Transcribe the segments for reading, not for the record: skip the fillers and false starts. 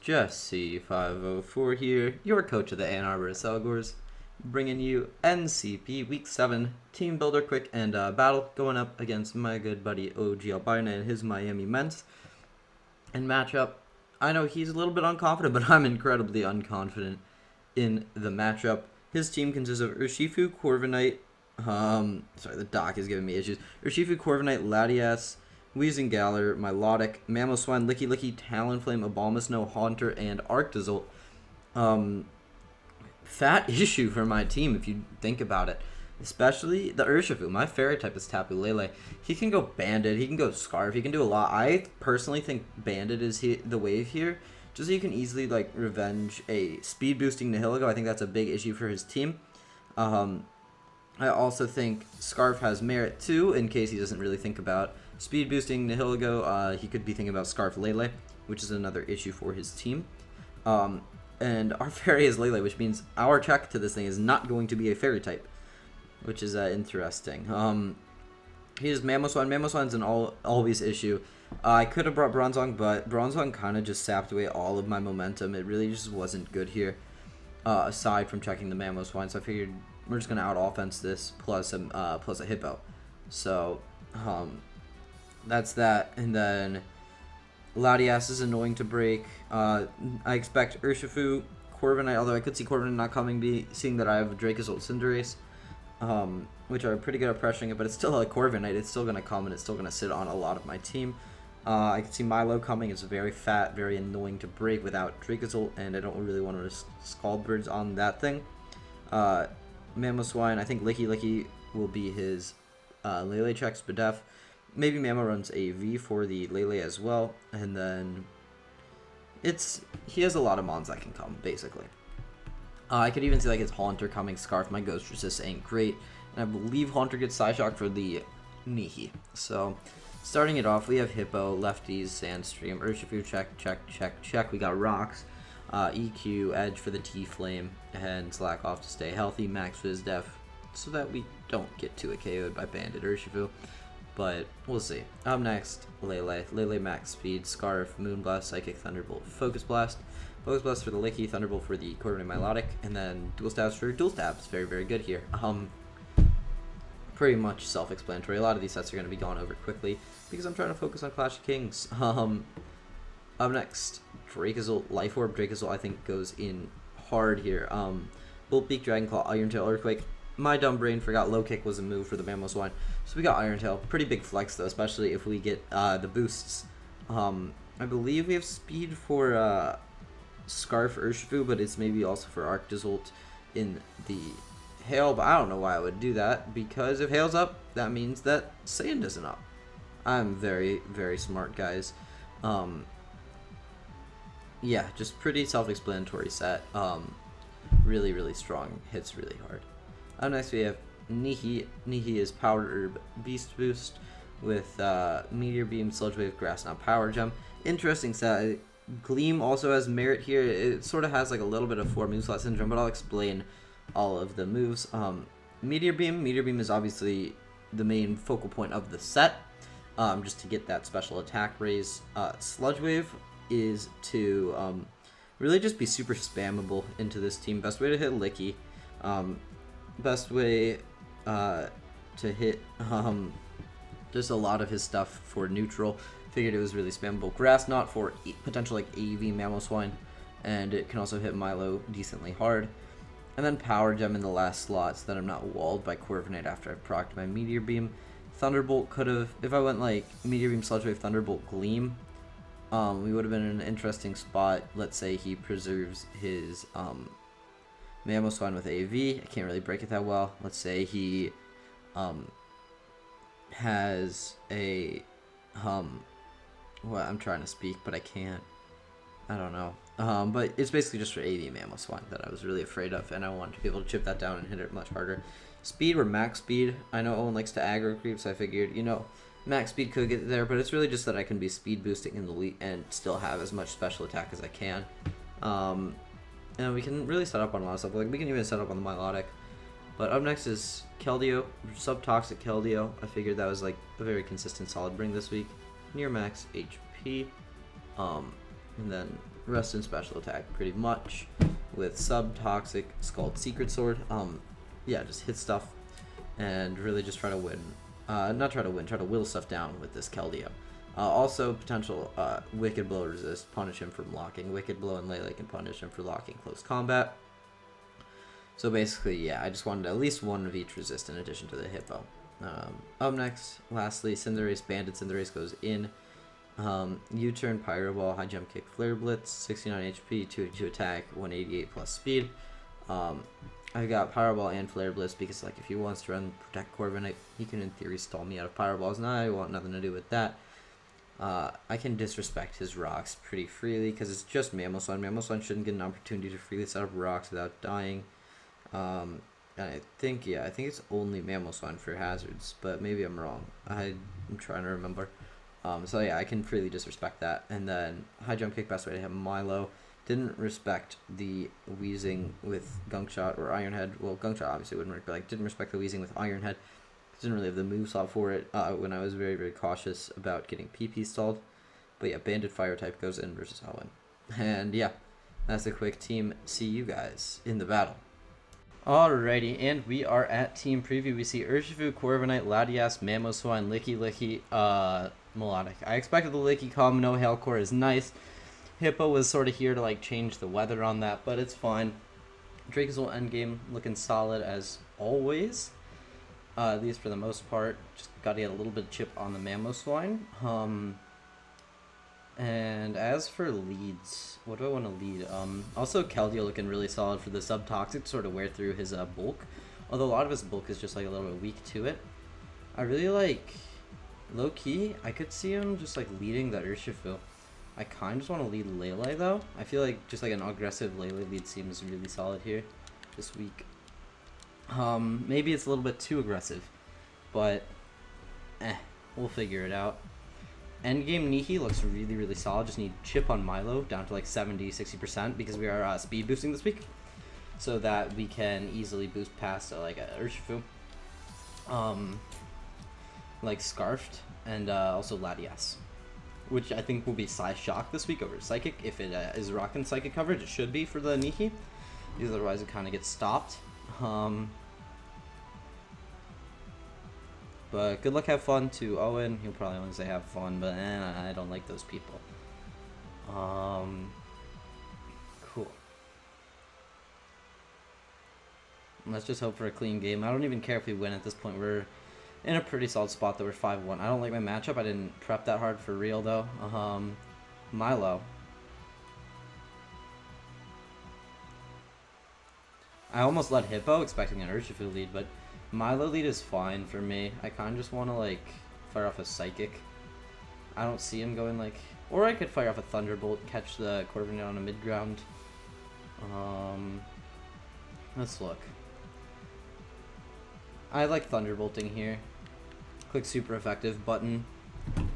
Jesse504 here, your coach of the Ann Arbor Accelgors, bringing you NCP Week 7 Team Builder Quick and Battle, going up against my good buddy OGalbina and his Miami Mence. And matchup, I know he's a little bit unconfident, but I'm incredibly unconfident in the matchup. His team consists of Urshifu, Corviknight, sorry, the dock is giving me issues. Urshifu, Corviknight, Latias, Weezing Galar, Milotic, Mamoswine, Licky Licky, Talonflame, Abomasnow, Haunter, and Arctozolt. Fat issue for my team if you think about it. Especially the Urshifu. My fairy type is Tapu Lele. He can go Bandit, he can go Scarf, he can do a lot. I personally think Bandit is the wave here, just so you can easily like revenge a speed boosting Nihilego. I think that's a big issue for his team. I also think Scarf has merit too, in case he doesn't really think about speed boosting Nihilego. He could be thinking about Scarf Lele, which is another issue for his team. And our fairy is Lele, which means our check to this thing is not going to be a fairy type, which is interesting. He has Mamoswine. Mamoswine's an always issue. I could have brought Bronzong, but Bronzong kind of just sapped away all of my momentum. It really just wasn't good here, aside from checking the Mamoswine. So I figured we're just going to out-offense this plus a Hippo. So that's that. And then Latias is annoying to break. I expect Urshifu, Corviknight, although I could see Corviknight not coming, seeing that I have Dracozolt Cinderace, which are pretty good at pressuring it, but it's still a Corviknight. It's still going to come, and it's still going to sit on a lot of my team. I can see Milo coming. It's very fat, very annoying to break without Dracozolt, and I don't really want to risk Scald Birds on that thing. Mamoswine, I think Licky Licky will be his Lele checks, Spadef. Maybe Mamo runs a V for the Lele as well, and then he has a lot of mons that can come, basically. I could even see like his Haunter coming, Scarf, my Ghost Resist ain't great, and I believe Haunter gets Psyshock for the Nihi. So, starting it off, we have Hippo, Lefties, Sandstream, Urshifu, check, we got Rocks, EQ, Edge for the T-Flame, and Slack off to stay healthy, Max Fizz Def, so that we don't get too KO'd by Bandit Urshifu. But we'll see. Up next, Lele Max Speed, Scarf, Moonblast, Psychic, Thunderbolt, Focus Blast. Focus Blast for the Licky, Thunderbolt for the Corviknight Milotic, and then Dual Stabs for Dual Stabs. Very, very good here. Pretty much self-explanatory. A lot of these sets are going to be gone over quickly because I'm trying to focus on Clash of Kings. Up next, Dracozolt, Life Orb. Dracozolt I think goes in hard here. Bolt Beak, Dragon Claw, Iron Tail, Earthquake. My dumb brain forgot Low Kick was a move for the Mamoswine. So we got Iron Tail. Pretty big flex though, especially if we get the boosts. I believe we have speed for Scarf Urshifu, but it's maybe also for Arctozolt in the Hail. But I don't know why I would do that, because if Hail's up, that means that Sand isn't up. I'm very, very smart, guys. Yeah, just pretty self-explanatory set. Really, really strong. Hits really hard. Up next we have Nihi. Nihi is Power Herb Beast Boost with Meteor Beam, Sludge Wave, Grass Knot, Power Gem. Interesting set. Gleam also has merit here. It sort of has like a little bit of 4 move slot syndrome, but I'll explain all of the moves. Meteor Beam. Meteor Beam is obviously the main focal point of the set, just to get that special attack raise. Sludge Wave is to really just be super spammable into this team. Best way to hit Licky. Best way to hit just a lot of his stuff for neutral. Figured it was really spammable. Grass Knot for potential like AV Mamoswine, and it can also hit Milo decently hard. And then Power Gem in the last slot so that I'm not walled by Corviknight after I've procced my Meteor Beam. Thunderbolt could have, if I went like Meteor Beam, Sludge Wave, Thunderbolt, Gleam, we would have been in an interesting spot. Let's say he preserves his Mamoswine with AV. I can't really break it that well. Let's say he has a well, I'm trying to speak, but I can't. I don't know. But it's basically just for AV Mamoswine that I was really afraid of, and I wanted to be able to chip that down and hit it much harder. Speed or max speed. I know Owen likes to aggro creep, so I figured, you know, max speed could get there, but it's really just that I can be speed boosting in the lead and still have as much special attack as I can. And we can really set up on a lot of stuff. Like, we can even set up on the Milotic. But up next is Keldeo, Subtoxic Keldeo. I figured that was like a very consistent solid bring this week. Near max HP. And then rest in special attack pretty much with sub-toxic Scald Secret Sword. Yeah, just hit stuff and really just try to win. Not try to win, try to will stuff down with this Keldeo. Also, potential Wicked Blow resist, punish him from locking. Wicked Blow and Lele can punish him for locking close combat. So basically, yeah, I just wanted at least one of each resist in addition to the Hippo. Up next, lastly, Cinderace, Banded Cinderace goes in. U-turn, Pyro Ball, High Jump Kick, Flare Blitz, 69 HP, 282 attack, 188 plus speed. I got Pyro Ball and Flare Blitz because, like, if he wants to run Protect Corviknight, he can in theory stall me out of Pyro Balls, and I want nothing to do with that. I can disrespect his rocks pretty freely because it's just Mamoswine. Mamoswine shouldn't get an opportunity to freely set up rocks without dying. And I think it's only Mamoswine for hazards, but maybe I'm wrong. I'm trying to remember. So yeah, I can freely disrespect that. And then High Jump Kick, best way to have Milo. Didn't respect the Weezing with Gunk Shot or Iron Head. Well, Gunk Shot obviously wouldn't work, but like didn't respect the Weezing with Iron Head. Didn't really have the moveset for it when I was very, very cautious about getting PP stalled. But yeah, Banded Fire type goes in versus Owen. And yeah, that's a quick team. See you guys in the battle. Alrighty, and we are at team preview. We see Urshifu, Corviknight, Latias, Mamoswine, Licky, Melodic. I expected the Licky combo. No Hail Core is nice. Hippo was sort of here to like change the weather on that, but it's fine. Dracozolt endgame looking solid as always. At least for the most part. Just got to get a little bit of chip on the Mamoswine. And as for leads, what do I want to lead? Also Keldeo looking really solid for the sub-toxic to sort of wear through his bulk. Although a lot of his bulk is just like a little bit weak to it. I really like, low-key, I could see him just like leading the Urshifu. I kind of just want to lead Lele though. I feel like just like an aggressive Lele lead seems really solid here this week. Maybe it's a little bit too aggressive, but we'll figure it out. Endgame Nihi looks really, really solid. Just need chip on Milo down to like 70-60% because we are speed boosting this week, so that we can easily boost past like a Urshifu, like Scarfed, and also Latias, which I think will be Size Shock this week over Psychic. If it is rocking Psychic coverage, it should be for the Nihi, because otherwise it kind of gets stopped. But good luck, have fun to Owen. He'll probably want to say have fun, but I don't like those people. Cool. Let's just hope for a clean game. I don't even care if we win at this point. We're in a pretty solid spot that we're 5-1. I don't like my matchup. I didn't prep that hard for real though. Milo. I almost let Hippo, expecting an Urshifu lead, but Milo lead is fine for me. I kind of just want to like fire off a Psychic. I don't see him going like, or I could fire off a Thunderbolt, catch the Corviknight on a mid ground. Let's look. I like Thunderbolting here. Click super effective button,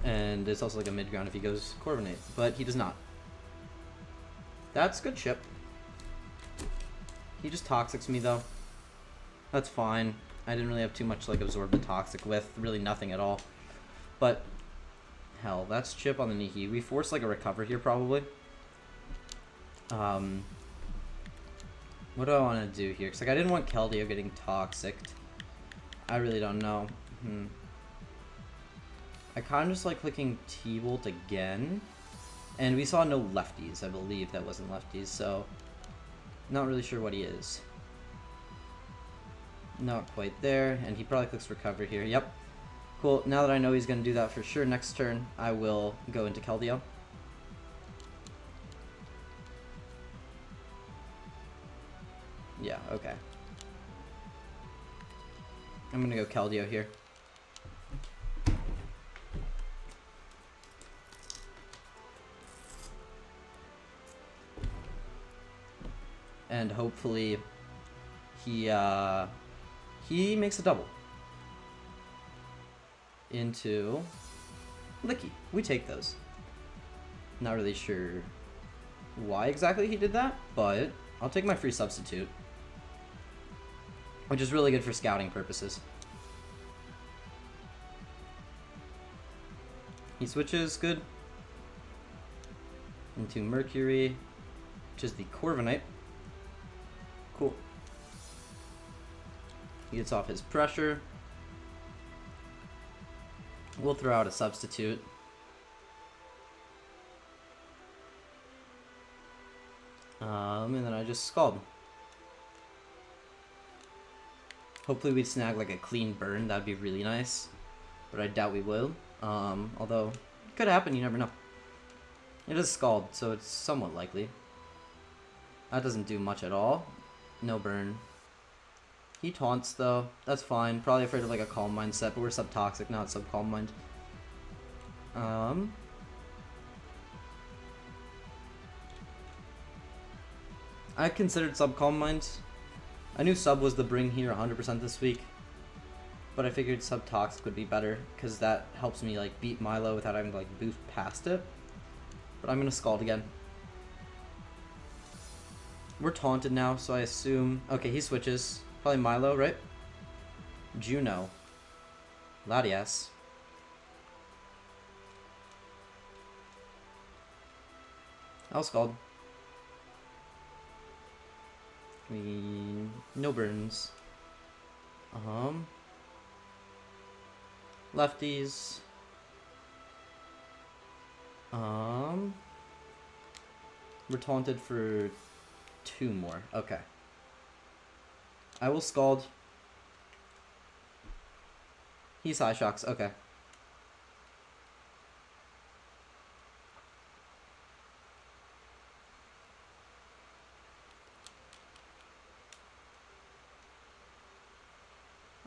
and it's also like a mid ground if he goes Corviknight, but he does not. That's good chip. He just Toxics me though. That's fine. I didn't really have too much to like absorb the Toxic with, really nothing at all. But hell, that's chip on the Nihi. We force like a recover here probably. What do I want to do here? Cause like I didn't want Keldeo getting Toxic. I really don't know. I kind of just like clicking T-Bolt again. And we saw no lefties, I believe that wasn't lefties, so not really sure what he is. Not quite there, and he probably clicks recover here. Yep. Cool, now that I know he's going to do that for sure, next turn I will go into Keldeo. Yeah, okay. I'm going to go Keldeo here. And hopefully he makes a double into Licky. We take those. Not really sure why exactly he did that, but I'll take my free substitute, which is really good for scouting purposes. He switches, good. into Mercury, which is the Corviknight. Cool. He gets off his pressure. We'll throw out a substitute. And then I just Scald. Hopefully we'd snag like a clean burn, that'd be really nice. But I doubt we will. Although, it could happen, you never know. It is Scald, so it's somewhat likely. That doesn't do much at all. No burn. He taunts though, that's fine. Probably afraid of like a Calm Mind set, but we're sub-toxic, not sub-Calm Mind. I considered sub-Calm Mind. I knew sub was the bring here 100% this week. But I figured sub-toxic would be better, because that helps me like beat Milo without having to like boost past it. But I'm gonna Scald again. We're taunted now, so I assume... Okay, he switches. Probably Milo, right? Juno. Latias. I'll Scald. No burns. Lefties. We're taunted for 2 more. Okay. I will Scald. He's High Shocks. Okay.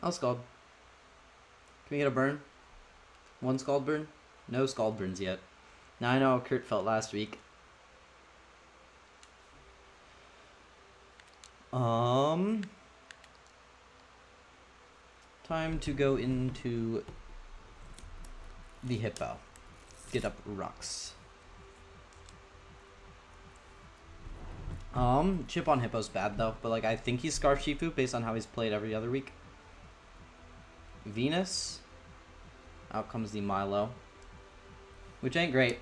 I'll Scald. Can we get a burn? 1 Scald burn? No Scald burns yet. Now I know how Kurt felt last week. Time to go into the Hippo. Get up rocks. Chip on Hippo's bad though, but like I think he's Scarf Shifu based on how he's played every other week. Venus. Out comes the Milo. Which ain't great.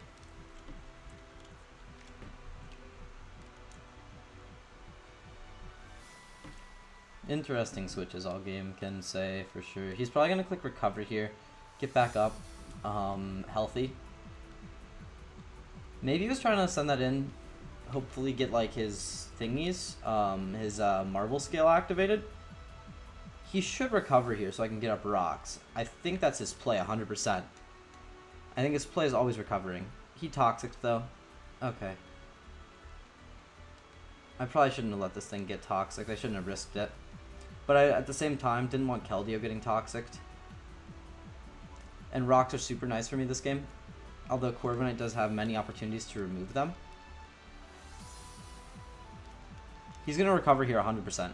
Interesting switches all game, can say for sure. He's probably gonna click recover here. Get back up. Healthy. Maybe he was trying to send that in. Hopefully get like his thingies. His Marvel scale activated. He should recover here so I can get up rocks. I think that's his play 100%. I think his play is always recovering. He toxic though. Okay. I probably shouldn't have let this thing get toxic. I shouldn't have risked it. But I, at the same time, didn't want Keldeo getting toxic. And rocks are super nice for me this game. Although Corviknight does have many opportunities to remove them. He's going to recover here 100%.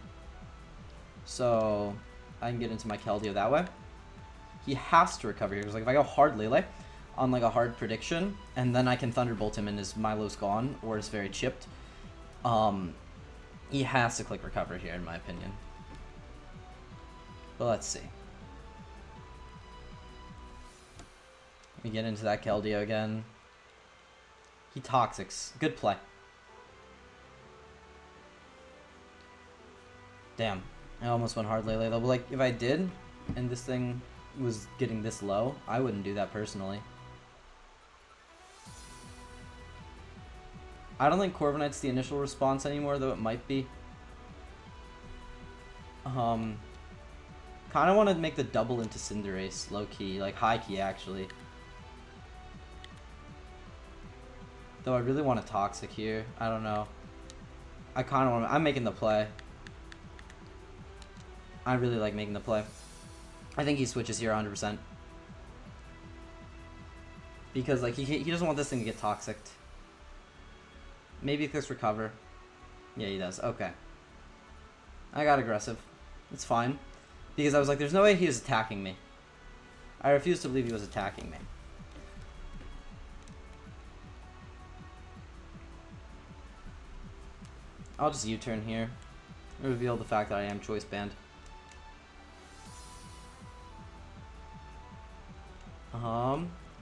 So I can get into my Keldeo that way. He has to recover here. Because like, if I go hard Lele on like a hard prediction, and then I can Thunderbolt him and his Milo's gone, or it's very chipped, he has to click recover here in my opinion. But let's see. We get into that Keldeo again. He toxics. Good play. Damn. I almost went hard Lele though. But like, if I did, and this thing was getting this low, I wouldn't do that personally. I don't think Corviknight's the initial response anymore, though it might be. Kind of want to make the double into Cinderace, low-key, like high-key actually. Though I really want a Toxic here, I don't know. I kind of want to, I'm making the play. I really like making the play. I think he switches here 100%. Because like he doesn't want this thing to get toxic. Maybe he clicks recover. Yeah, he does. Okay. I got aggressive. It's fine. Because I was like, there's no way he was attacking me. I refuse to believe he was attacking me. I'll just U-turn here. Reveal the fact that I am choice banned.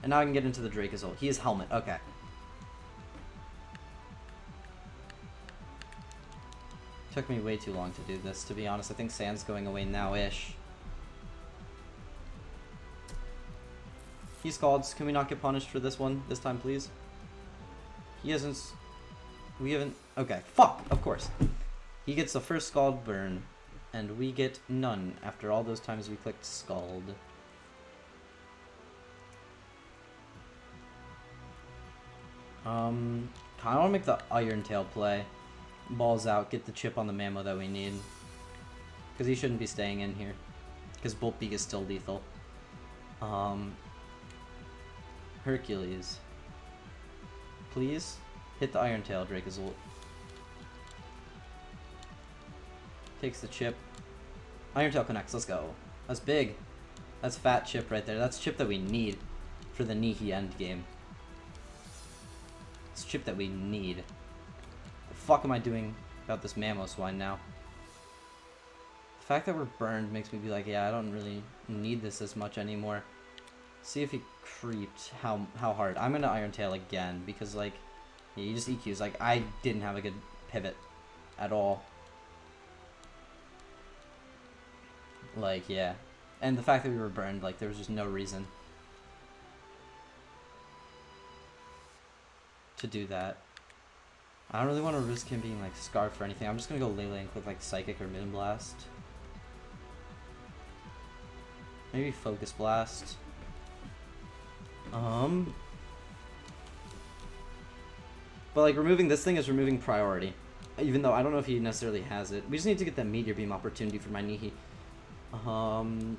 And now I can get into the Dracozolt. He is Helmet. Okay. Took me way too long to do this, to be honest. I think sand's going away now-ish. He scalds. Can we not get punished for this one this time, please? He hasn't... We haven't... Okay, fuck! Of course. He gets the first scald burn, and we get none after all those times we clicked scald. Kinda wanna make the Iron Tail play. Balls out, get the chip on the Mammo that we need. Because he shouldn't be staying in here. Because Bolt Beak is still lethal. Hercules. Please? Hit the Iron Tail, Dracozolt. Takes the chip. Iron Tail connects, let's go. That's big. That's fat chip right there. That's chip that we need for the Nihi endgame. It's chip that we need. The fuck am I doing about this Mammo swine now? The fact that we're burned makes me be like, yeah, I don't really need this as much anymore. See if he creeped how hard. I'm gonna Iron Tail again because like, yeah, he just EQs. Like I didn't have a good pivot at all. Like yeah, and the fact that we were burned, like there was just no reason to do that. I don't really want to risk him being like Scarf or anything. I'm just gonna go Lele and click like Psychic or Moonblast. Maybe Focus Blast. But like removing this thing is removing priority. Even though I don't know if he necessarily has it. We just need to get that Meteor Beam opportunity for my Nihi. I'm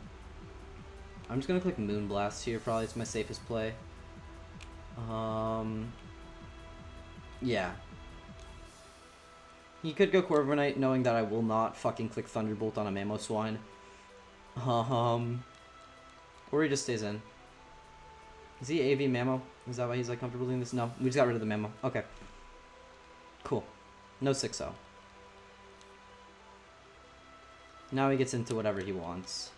just gonna click Moonblast here, probably it's my safest play. Yeah. He could go Corviknight knowing that I will not fucking click Thunderbolt on a Mammo Swine. Or he just stays in. Is he AV Mammo? Is that why he's like comfortable doing this? No, we just got rid of the Mammo. Okay. Cool. No 6-0. Now he gets into whatever he wants.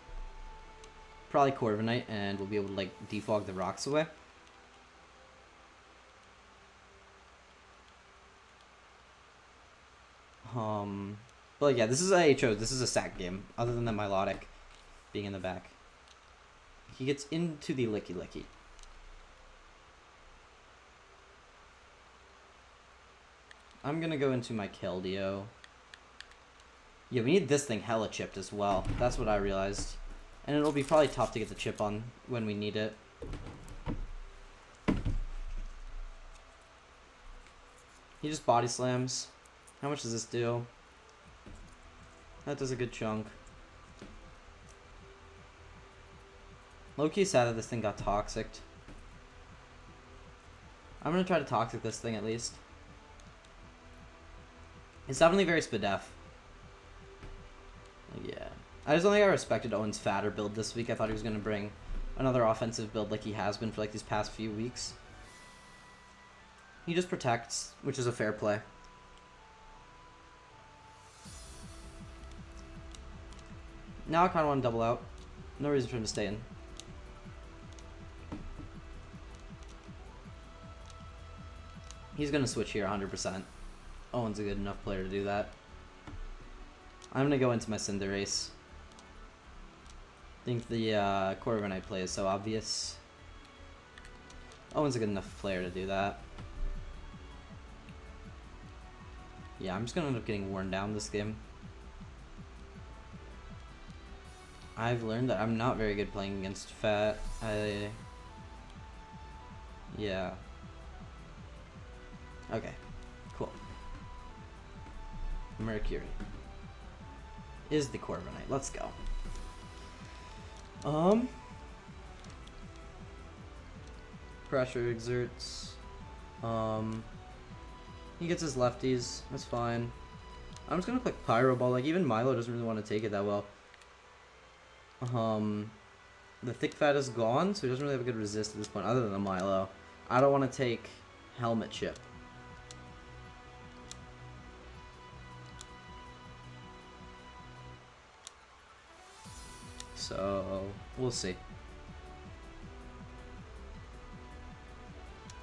Probably Corviknight, and we'll be able to like defog the rocks away. But like, yeah, this is a HO. This is a sack game. Other than the Milotic being in the back, he gets into the Licky Licky. I'm gonna go into my Keldeo. Yeah, we need this thing hella chipped as well. That's what I realized. And it'll be probably tough to get the chip on when we need it. He just body slams. How much does this do? That does a good chunk. Low-key sad that this thing got toxicked. I'm gonna try to toxic this thing at least. It's definitely very Spadef. Yeah. I just don't think I respected Owen's fatter build this week. I thought he was going to bring another offensive build like he has been for like these past few weeks. He just protects, which is a fair play. Now I kind of want to double out. No reason for him to stay in. He's going to switch here 100%. Owen's a good enough player to do that. I'm going to go into my Cinderace. I think the Corviknight play is so obvious. Owen's a good enough player to do that. Yeah, I'm just going to end up getting worn down this game. I've learned that I'm not very good playing against Fat. Yeah. Okay, cool. Mercury is the Corviknight. Let's go. Pressure exerts. He gets his lefties. That's fine. I'm just gonna click Pyro Ball. Like even Milo doesn't really want to take it that well. The Thick Fat is gone, so he doesn't really have a good resist at this point, other than the Milo. I don't want to take Helmet Chip. So, we'll see.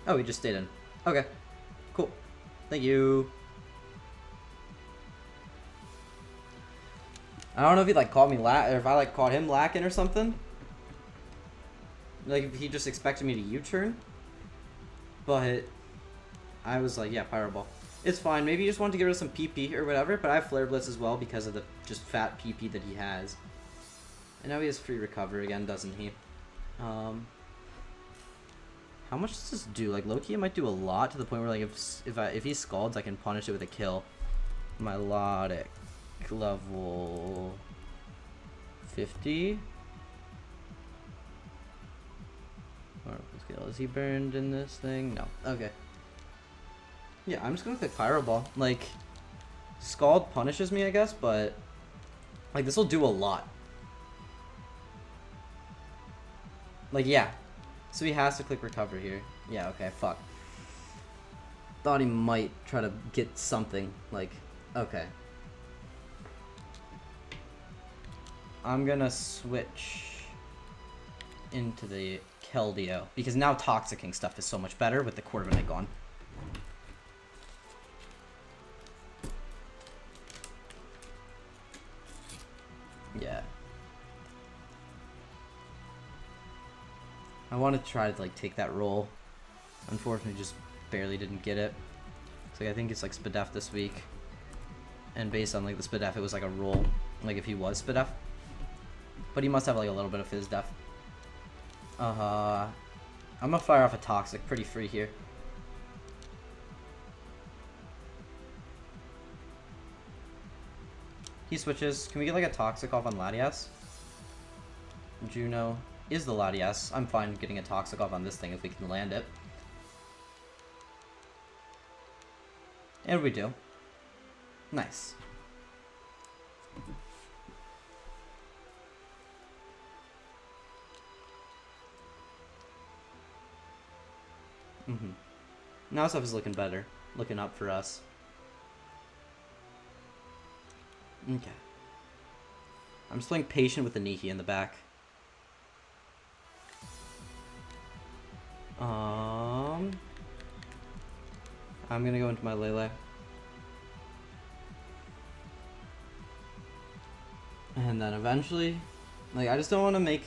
Oh, he just stayed in. Okay, cool. Thank you. I don't know if he like caught me or if I like caught him lacking or something. Like if he just expected me to U-turn. But I was like, yeah, Pyro Ball. It's fine. Maybe he just wanted to get rid of some PP or whatever, but I have Flare Blitz as well because of the just fat PP that he has. And now he has free recover again, doesn't he? How much does this do? Like low-key, it might do a lot to the point where like if he scalds, I can punish it with a kill. Melodic level 50. Is he burned in this thing? No. Okay. Yeah, I'm just gonna click Pyro Ball. Like, Scald punishes me, I guess, but like this will do a lot. Like, yeah. So he has to click recover here. Yeah, okay, fuck. Thought he might try to get something. Like, okay. I'm gonna switch into the Keldeo because now Toxicking stuff is so much better with the Quarter of a Night gone. Yeah. I want to try to like take that roll. Unfortunately, just barely didn't get it. So like, I think it's like Spadef this week, and based on like the Spadef, it was like a roll. Like if he was Spadef, but he must have like a little bit of Fizz Def. I'm gonna fire off a Toxic pretty free here. He switches. Can we get like a Toxic off on Latias? Juno is the Latias. I'm fine getting a Toxic off on this thing if we can land it. And we do. Nice. Now stuff is looking better. Looking up for us. Okay. I'm just playing patient with the Nihi in the back. I'm gonna go into my Lele. And then eventually, like, I just don't want to make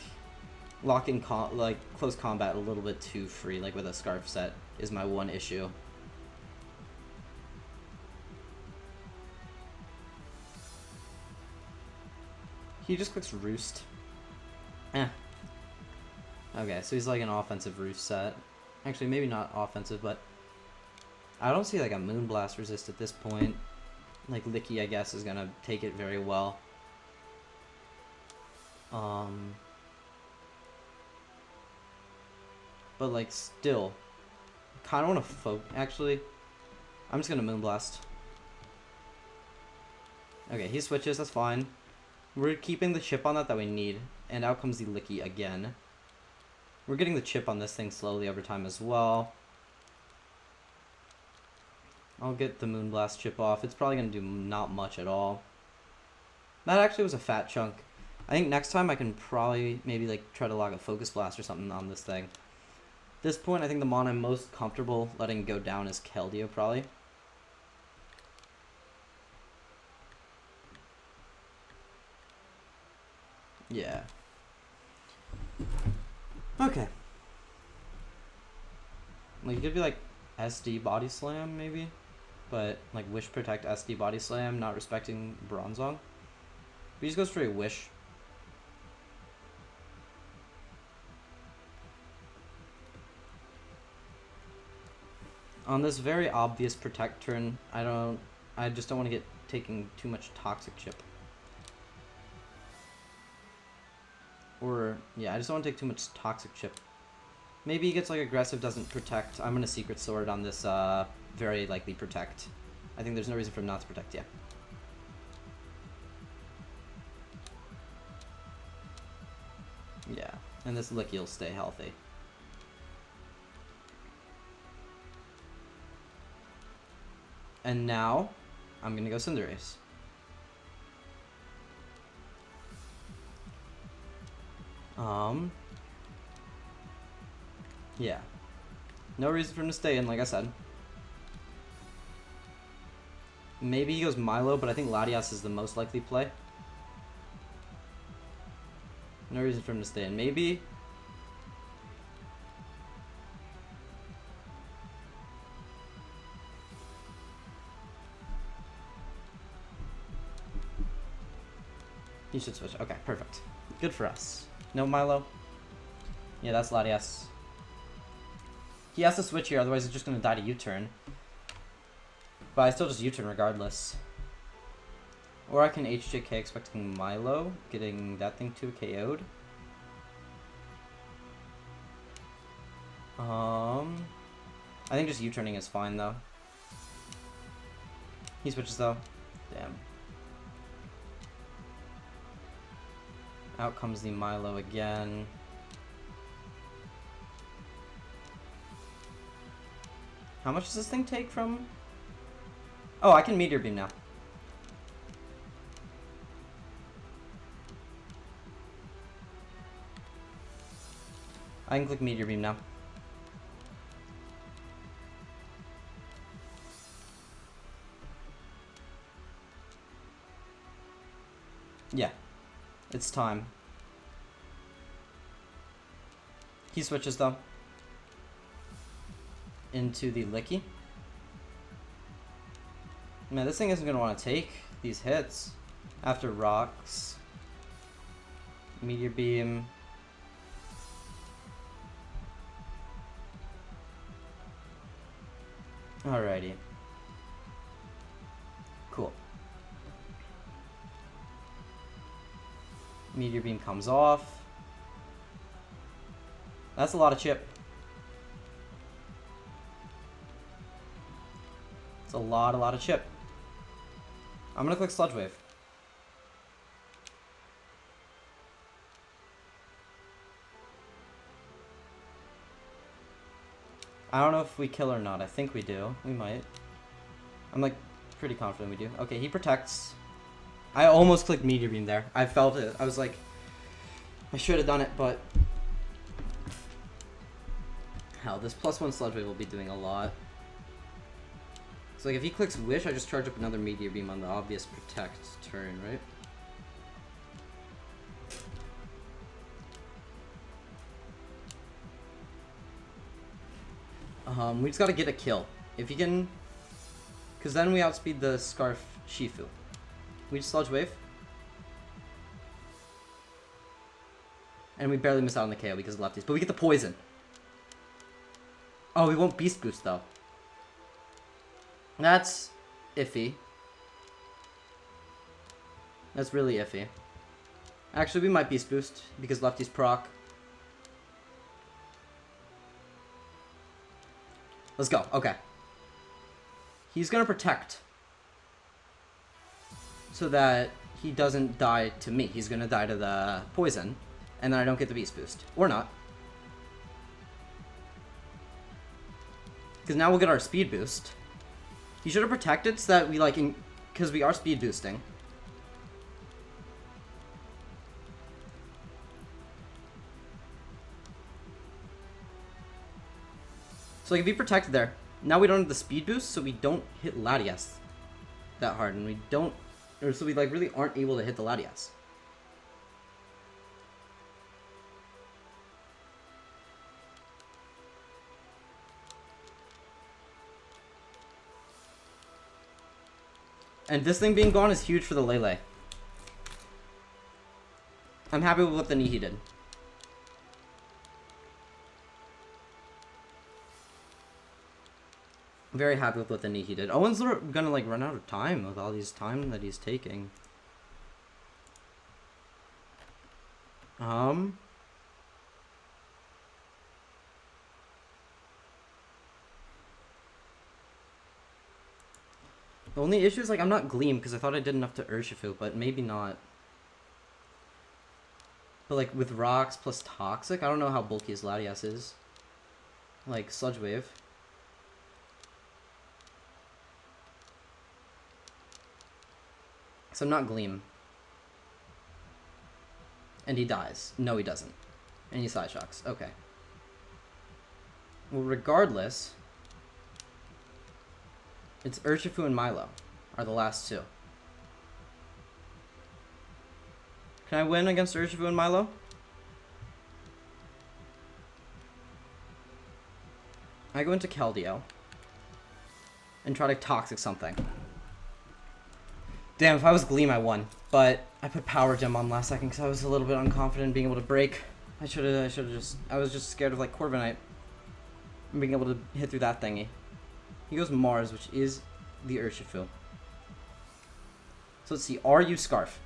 locking like close combat a little bit too free, like with a Scarf set is my one issue. He just clicks Roost. Eh. Okay, so he's like an offensive Roost set. Actually, maybe not offensive, but I don't see like a Moonblast resist at this point. Like Licky, I guess, is gonna take it very well. But like still, kind of want to actually, I'm just gonna Moonblast. Okay, he switches. That's fine. We're keeping the chip on that we need, and out comes the Licky again. We're getting the chip on this thing slowly over time as well. I'll get the Moonblast chip off. It's probably going to do not much at all. That actually was a fat chunk. I think next time I can probably maybe like try to log a Focus Blast or something on this thing. At this point, I think the mon I'm most comfortable letting go down is Keldeo probably. Yeah. Okay. Like, it could be like SD Body Slam, maybe? But, like, Wish Protect SD Body Slam, not respecting Bronzong. He just goes for a Wish. On this very obvious Protect turn, I just don't want to get taking too much Toxic Chip. Or, yeah, I just don't want to take too much Toxic Chip. Maybe he gets, like, aggressive, doesn't Protect. I'm going to Secret Sword on this, very likely Protect. I think there's no reason for him not to Protect, yeah. Yeah, and this Licky will stay healthy. And now, I'm going to go Cinderace. Yeah. No reason for him to stay in, like I said. Maybe he goes Milo, but I think Latias is the most likely play. No reason for him to stay in. Maybe. He should switch. Okay, perfect. Good for us. No Milo? Yeah, that's Latias. He has to switch here, otherwise he's just going to die to U-turn. But I still just U-turn regardless. Or I can HJK expecting Milo, getting that thing 2 KO'd. I think just U-turning is fine though. He switches though. Damn. Out comes the Milo again. How much does this thing take from... Oh, I can Meteor Beam now. I can click Meteor Beam now. Yeah. It's time. He switches though. Into the Licky. Man, this thing isn't going to want to take these hits. After rocks. Meteor Beam. Alrighty. Cool. Meteor Beam comes off. That's a lot of chip. It's a lot of chip. I'm gonna click Sludge Wave. I don't know if we kill or not. I think we do. We might. I'm like pretty confident we do. Okay, he protects. I almost clicked Meteor Beam there. I felt it. I was like, I should have done it, but hell, this +1 Sludge Wave will be doing a lot. So like if he clicks Wish, I just charge up another Meteor Beam on the obvious protect turn, right? We just gotta get a kill. If he can... Because then we outspeed the Scarf Shifu. We just Sludge Wave. And we barely miss out on the KO because of lefties. But we get the poison. Oh, we won't Beast Boost though. That's iffy. That's really iffy. Actually, we might Beast Boost because lefties proc. Let's go. Okay. He's gonna protect. So that he doesn't die to me. He's gonna die to the poison. And then I don't get the Beast Boost. Or not. Because now we'll get our speed boost. He should have protected so that we like... Because we are speed boosting. So like if he protected there, now we don't have the speed boost, so we don't hit Latias that hard, and we don't, or so we like really aren't able to hit the Latias. And this thing being gone is huge for the Lele. I'm happy with what the Nihi did. Very happy with what the Nihi did. Owen's gonna like run out of time with all these time that he's taking. The only issue is like I'm not Gleam because I thought I did enough to Urshifu, but maybe not. But like with rocks plus toxic, I don't know how bulky his Latias is. Like Sludge Wave. So I'm not Gleam. And he dies. No, he doesn't. And he Side Shocks. Okay. Well, regardless, it's Urshifu and Milo are the last two. Can I win against Urshifu and Milo? I go into Keldeo and try to toxic something. Damn, if I was Gleam, I won. But I put Power Gem on last second because I was a little bit unconfident in being able to break. I was just scared of like Corviknight and being able to hit through that thingy. He goes Mars, which is the Urshifu. So let's see, are you Scarf?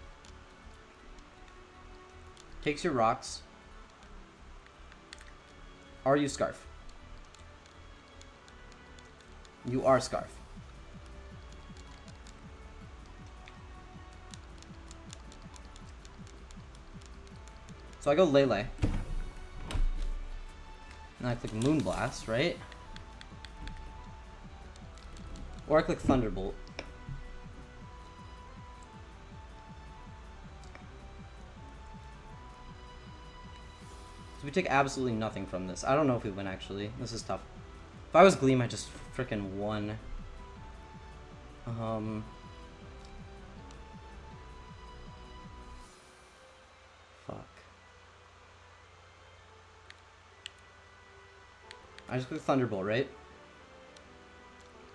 Takes your rocks. Are you Scarf? You are Scarf. So I go Lele. And I click Moonblast, right? Or I click Thunderbolt. So we take absolutely nothing from this. I don't know if we win, actually. This is tough. If I was Gleam, I just frickin' won. Fuck. I just click Thunderbolt, right?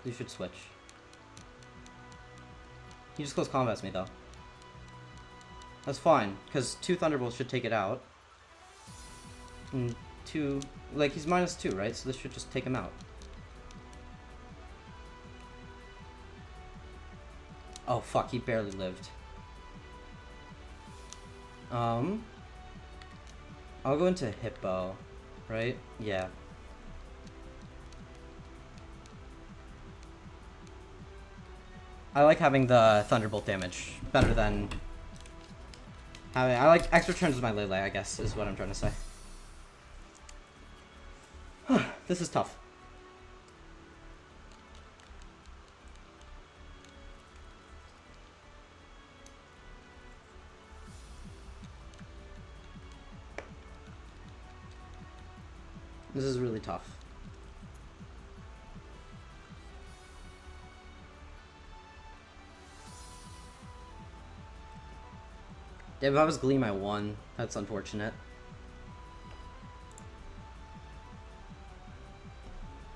You should switch. He just close combats me, though. That's fine, because 2 Thunderbolts should take it out. And 2... Like, he's -2, right? So this should just take him out. Oh, fuck, he barely lived. I'll go into Hippo, right? Yeah. I like having the Thunderbolt damage better than having... I like extra turns with my Lele, I guess, is what I'm trying to say. This is tough. This is really tough. If I was Gleam, I won. That's unfortunate.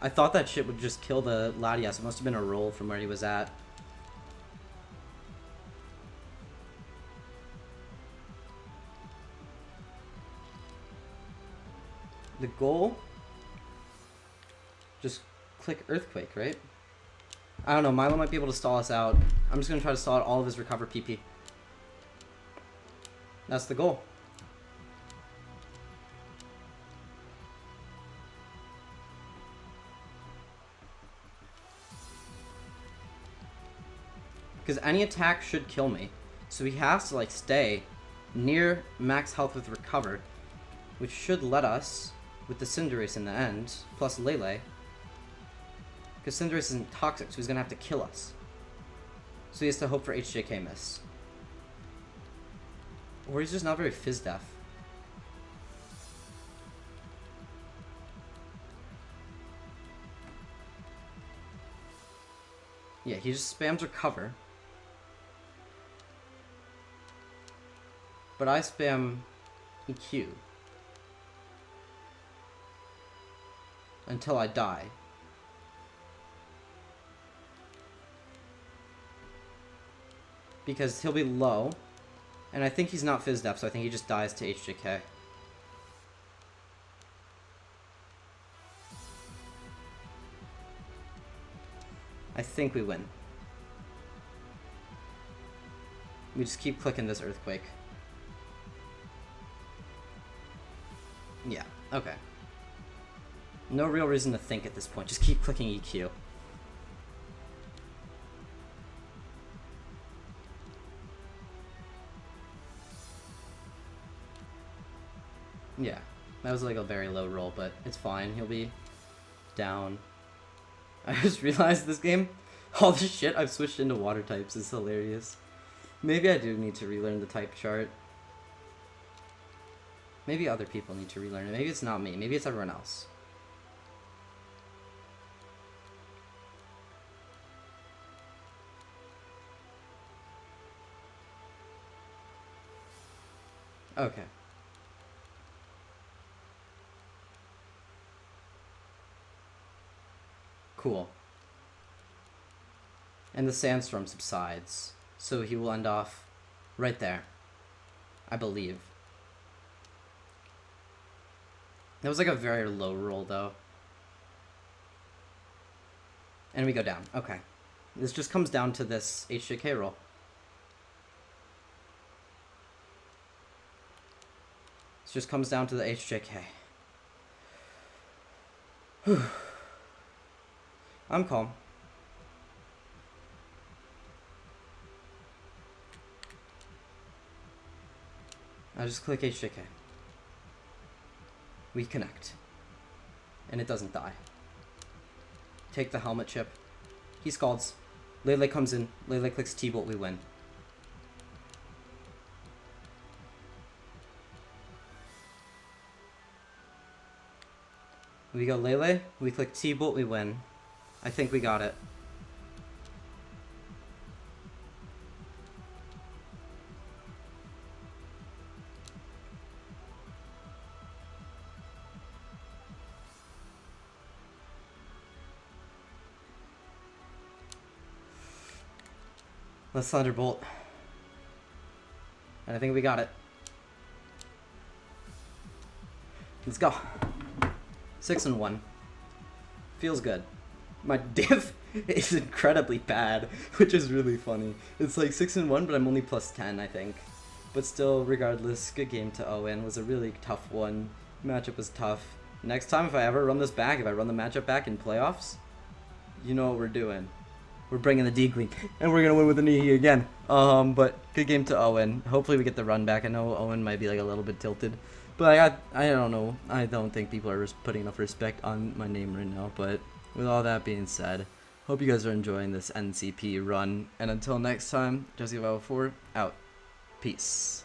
I thought that shit would just kill the Latias. It must have been a roll from where he was at. The goal? Just click Earthquake, right? I don't know. Milo might be able to stall us out. I'm just going to try to stall out all of his recover PP. That's the goal. Because any attack should kill me. So he has to, like, stay near max health with recover, which should let us, with the Cinderace in the end, plus Lele, because Cinderace isn't toxic, so he's going to have to kill us. So he has to hope for HJK miss. Or he's just not very Fizz-Def. Yeah, he just spams recover. But I spam EQ. Until I die. Because he'll be low. And I think he's not Fizz-Def, so I think he just dies to HJK. I think we win. We just keep clicking this Earthquake. Yeah, okay. No real reason to think at this point. Just keep clicking EQ. Yeah, that was like a very low roll, but it's fine. He'll be down. I just realized this game, all the shit I've switched into water types is hilarious. Maybe I do need to relearn the type chart. Maybe other people need to relearn it. Maybe it's not me. Maybe it's everyone else. Okay. Cool. And the sandstorm subsides, so he will end off right there, I believe. That was like a very low roll, though. And we go down. Okay. This just comes down to this HJK roll. This just comes down to the HJK. Whew. I'm calm. I just click HJK. We connect. And it doesn't die. Take the helmet chip. He scalds. Lele comes in. Lele clicks T-bolt. We win. We go Lele. We click T-bolt. We win. I think we got it. Let's Thunderbolt. And I think we got it. Let's go. 6-1. Feels good. My diff is incredibly bad, which is really funny. It's like 6-1, but I'm only +10, I think. But still, regardless, good game to Owen. It was a really tough one. Matchup was tough. Next time, if I ever run this back, if I run the matchup back in playoffs, you know what we're doing. We're bringing the Deagling, and we're gonna win with an E again. But good game to Owen. Hopefully we get the run back. I know Owen might be like a little bit tilted, but I don't know. I don't think people are putting enough respect on my name right now. But with all that being said, hope you guys are enjoying this NCP run. And until next time, Jesse504 out. Peace.